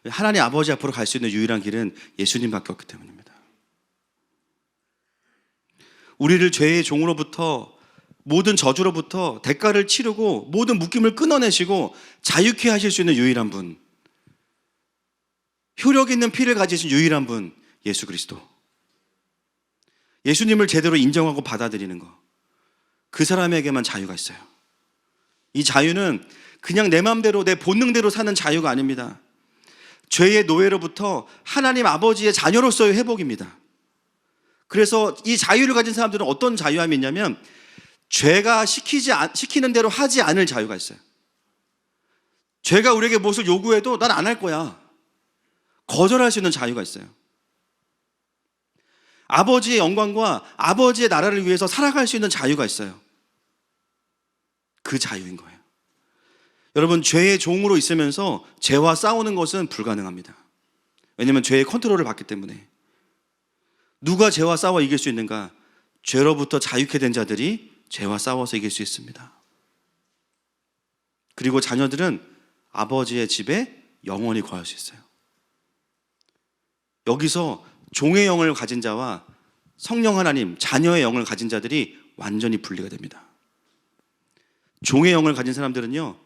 하나님 아버지 앞으로 갈 수 있는 유일한 길은 예수님밖에 없기 때문입니다. 우리를 죄의 종으로부터, 모든 저주로부터 대가를 치르고 모든 묶임을 끊어내시고 자유케 하실 수 있는 유일한 분, 효력 있는 피를 가지신 유일한 분, 예수 그리스도. 예수님을 제대로 인정하고 받아들이는 거, 그 사람에게만 자유가 있어요. 이 자유는 그냥 내 마음대로, 내 본능대로 사는 자유가 아닙니다. 죄의 노예로부터 하나님 아버지의 자녀로서의 회복입니다. 그래서 이 자유를 가진 사람들은 어떤 자유함이 있냐면, 죄가 시키는 대로 하지 않을 자유가 있어요. 죄가 우리에게 무엇을 요구해도 난 안 할 거야. 거절할 수 있는 자유가 있어요. 아버지의 영광과 아버지의 나라를 위해서 살아갈 수 있는 자유가 있어요. 그 자유인 거예요. 여러분, 죄의 종으로 있으면서 죄와 싸우는 것은 불가능합니다. 왜냐하면 죄의 컨트롤을 받기 때문에. 누가 죄와 싸워 이길 수 있는가? 죄로부터 자유케 된 자들이 죄와 싸워서 이길 수 있습니다. 그리고 자녀들은 아버지의 집에 영원히 거할 수 있어요. 여기서 종의 영을 가진 자와 성령 하나님, 자녀의 영을 가진 자들이 완전히 분리가 됩니다. 종의 영을 가진 사람들은요,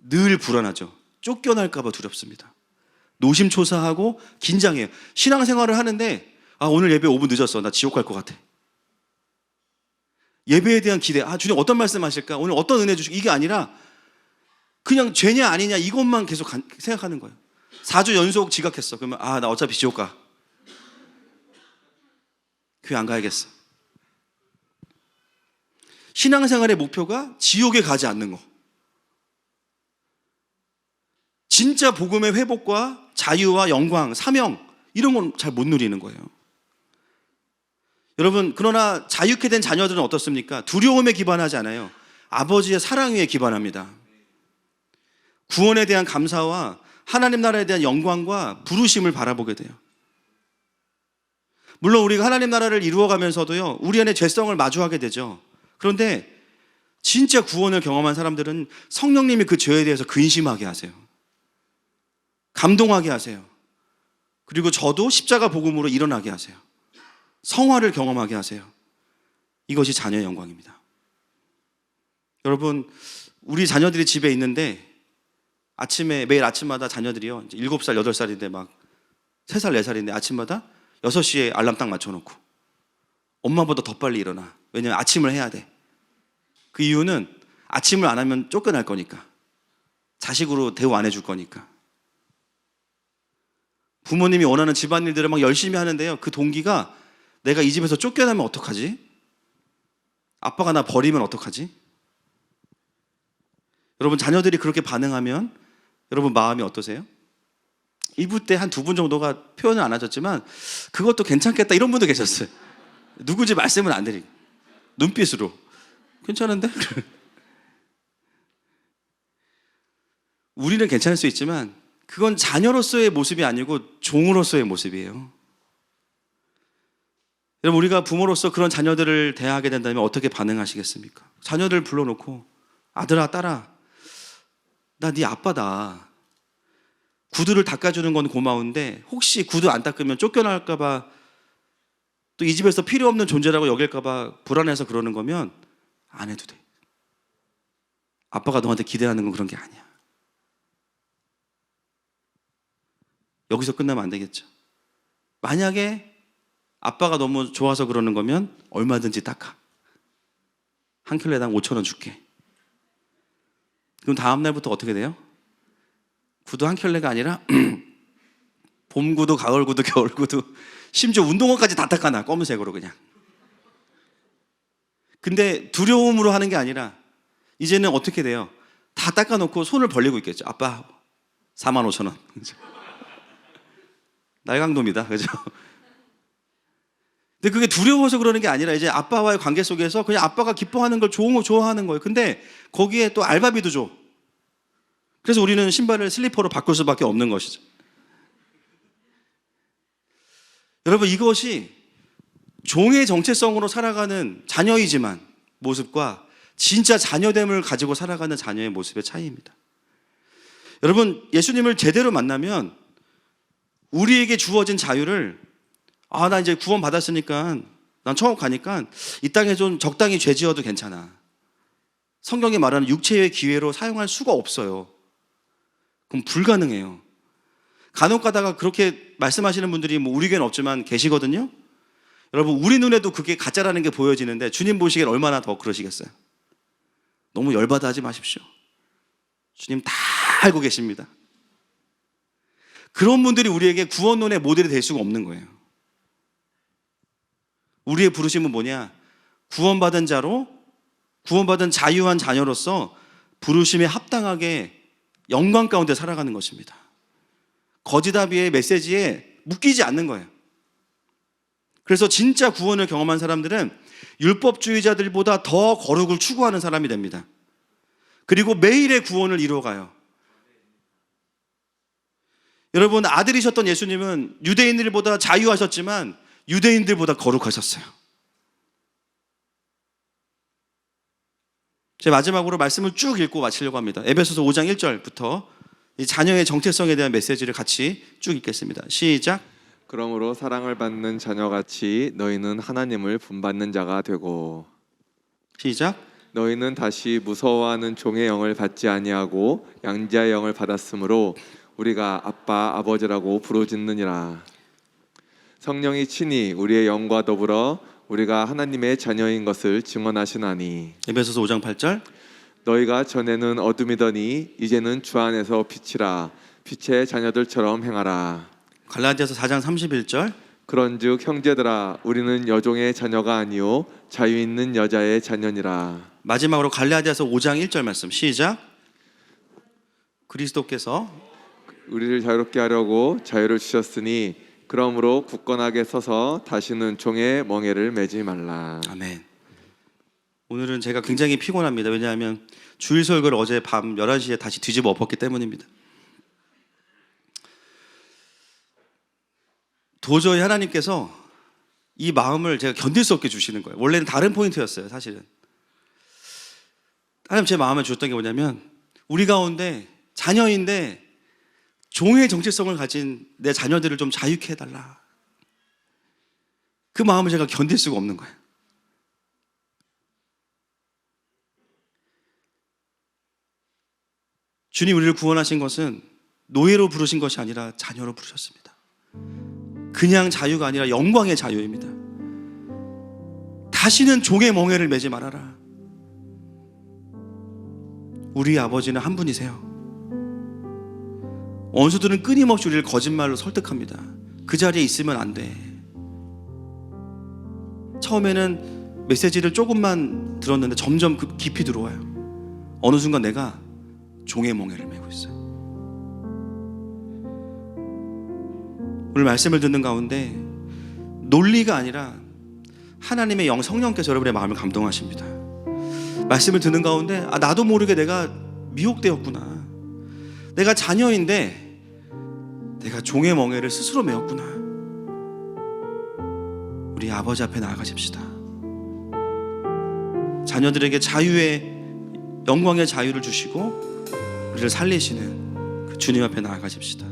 늘 불안하죠. 쫓겨날까 봐 두렵습니다. 노심초사하고 긴장해요. 신앙생활을 하는데, 오늘 예배 5분 늦었어. 나 지옥 갈 것 같아. 예배에 대한 기대, 주님 어떤 말씀 하실까? 오늘 어떤 은혜 주실까? 이게 아니라 그냥 죄냐 아니냐 이것만 계속 생각하는 거예요. 4주 연속 지각했어. 그러면 나 어차피 지옥 가. 교회 안 가야겠어. 신앙생활의 목표가 지옥에 가지 않는 거. 진짜 복음의 회복과 자유와 영광, 사명, 이런 건 잘 못 누리는 거예요. 여러분, 그러나 자유케 된 자녀들은 어떻습니까? 두려움에 기반하지 않아요. 아버지의 사랑 위에 기반합니다. 구원에 대한 감사와 하나님 나라에 대한 영광과 부르심을 바라보게 돼요. 물론 우리가 하나님 나라를 이루어가면서도요, 우리 안에 죄성을 마주하게 되죠. 그런데 진짜 구원을 경험한 사람들은 성령님이 그 죄에 대해서 근심하게 하세요. 감동하게 하세요. 그리고 저도 십자가 복음으로 일어나게 하세요. 성화를 경험하게 하세요. 이것이 자녀의 영광입니다. 여러분, 우리 자녀들이 집에 있는데 매일 아침마다 자녀들이요, 이제 7살, 8살인데 막 3살, 4살인데 아침마다 6시에 알람 딱 맞춰놓고 엄마보다 더 빨리 일어나. 왜냐면 아침을 해야 돼. 그 이유는 아침을 안 하면 쫓겨날 거니까. 자식으로 대우 안 해줄 거니까. 부모님이 원하는 집안일들을 막 열심히 하는데요, 그 동기가 내가 이 집에서 쫓겨나면 어떡하지? 아빠가 나 버리면 어떡하지? 여러분, 자녀들이 그렇게 반응하면 여러분 마음이 어떠세요? 이부 때 한 2분 정도가 표현을 안 하셨지만 그것도 괜찮겠다 이런 분도 계셨어요. 누구지 말씀은 안 드리고 눈빛으로 괜찮은데? 우리는 괜찮을 수 있지만 그건 자녀로서의 모습이 아니고 종으로서의 모습이에요. 여러분, 우리가 부모로서 그런 자녀들을 대하게 된다면 어떻게 반응하시겠습니까? 자녀들 불러놓고 아들아, 딸아, 나 네 아빠다. 구두를 닦아주는 건 고마운데 혹시 구두 안 닦으면 쫓겨날까 봐, 또 이 집에서 필요 없는 존재라고 여길까 봐 불안해서 그러는 거면 안 해도 돼. 아빠가 너한테 기대하는 건 그런 게 아니야. 여기서 끝나면 안 되겠죠. 만약에 아빠가 너무 좋아서 그러는 거면 얼마든지 닦아. 한 켤레당 5,000원 줄게. 그럼 다음 날부터 어떻게 돼요? 구두 한 켤레가 아니라 봄 구두, 가을 구두, 겨울 구두, 심지어 운동화까지 다 닦아놔, 검은색으로 그냥. 근데 두려움으로 하는 게 아니라 이제는 어떻게 돼요? 다 닦아놓고 손을 벌리고 있겠죠. 아빠 45,000원. 날강도입니다. 그죠? 근데 그게 두려워서 그러는 게 아니라 이제 아빠와의 관계 속에서 그냥 아빠가 기뻐하는 걸 좋아하는 거예요. 근데 거기에 또 알바비도 줘. 그래서 우리는 신발을 슬리퍼로 바꿀 수밖에 없는 것이죠. 여러분, 이것이 종의 정체성으로 살아가는 자녀이지만 모습과 진짜 자녀됨을 가지고 살아가는 자녀의 모습의 차이입니다. 여러분, 예수님을 제대로 만나면 우리에게 주어진 자유를 나 이제 구원 받았으니까 난 천국 가니까 이 땅에 좀 적당히 죄 지어도 괜찮아. 성경이 말하는 육체의 기회로 사용할 수가 없어요. 그럼 불가능해요. 간혹 가다가 그렇게 말씀하시는 분들이 뭐 우리 교회는 없지만 계시거든요. 여러분, 우리 눈에도 그게 가짜라는 게 보여지는데 주님 보시기엔 얼마나 더 그러시겠어요? 너무 열받아 하지 마십시오. 주님 다 알고 계십니다. 그런 분들이 우리에게 구원론의 모델이 될 수가 없는 거예요. 우리의 부르심은 뭐냐? 구원받은 자로, 구원받은 자유한 자녀로서 부르심에 합당하게 영광 가운데 살아가는 것입니다. 거지다비의 메시지에 묶이지 않는 거예요. 그래서 진짜 구원을 경험한 사람들은 율법주의자들보다 더 거룩을 추구하는 사람이 됩니다. 그리고 매일의 구원을 이루어가요. 여러분, 아들이셨던 예수님은 유대인들보다 자유하셨지만 유대인들보다 거룩하셨어요. 제가 마지막으로 말씀을 쭉 읽고 마치려고 합니다. 에베소서 5장 1절부터 이 자녀의 정체성에 대한 메시지를 같이 쭉 읽겠습니다. 시작. 그러므로 사랑을 받는 자녀같이 너희는 하나님을 본받는 자가 되고 시작. 너희는 다시 무서워하는 종의 영을 받지 아니하고 양자의 영을 받았으므로 우리가 아빠 아버지라고 부르짖느니라. 성령이 친히 우리의 영과 더불어 우리가 하나님의 자녀인 것을 증언하시나니. 에베소서 5장 8절. 너희가 전에는 어둠이더니 이제는 주 안에서 빛이라. 빛의 자녀들처럼 행하라. 갈라디아서 4장 31절. 그런즉 형제들아 우리는 여종의 자녀가 아니요 자유 있는 여자의 자녀니라. 마지막으로 갈라디아서 5장 1절 말씀 시작. 그리스도께서 우리를 자유롭게 하려고 자유를 주셨으니 그러므로 굳건하게 서서 다시는 종의 멍에를 매지 말라. 아멘. 오늘은 제가 굉장히 피곤합니다. 왜냐하면 주일 설교를 어제 밤 11시에 다시 뒤집어 엎었기 때문입니다. 도저히 하나님께서 이 마음을 제가 견딜 수 없게 주시는 거예요. 원래는 다른 포인트였어요, 사실은. 하나님 제 마음에 주셨던 게 뭐냐면 우리 가운데 자녀인데 종의 정체성을 가진 내 자녀들을 좀 자유케 해달라. 그 마음을 제가 견딜 수가 없는 거예요. 주님 우리를 구원하신 것은 노예로 부르신 것이 아니라 자녀로 부르셨습니다. 그냥 자유가 아니라 영광의 자유입니다. 다시는 종의 멍에를 매지 말아라. 우리 아버지는 한 분이세요. 원수들은 끊임없이 우리를 거짓말로 설득합니다. 그 자리에 있으면 안 돼. 처음에는 메시지를 조금만 들었는데 점점 깊이 들어와요. 어느 순간 내가 종의 멍에를 메고 있어요. 오늘 말씀을 듣는 가운데 논리가 아니라 하나님의 영 성령께서 여러분의 마음을 감동하십니다. 말씀을 듣는 가운데 나도 모르게 내가 미혹되었구나. 내가 자녀인데 내가 종의 멍에를 스스로 메었구나. 우리 아버지 앞에 나아가십시다. 자녀들에게 자유의 영광의 자유를 주시고 우리를 살리시는 그 주님 앞에 나아가십시다.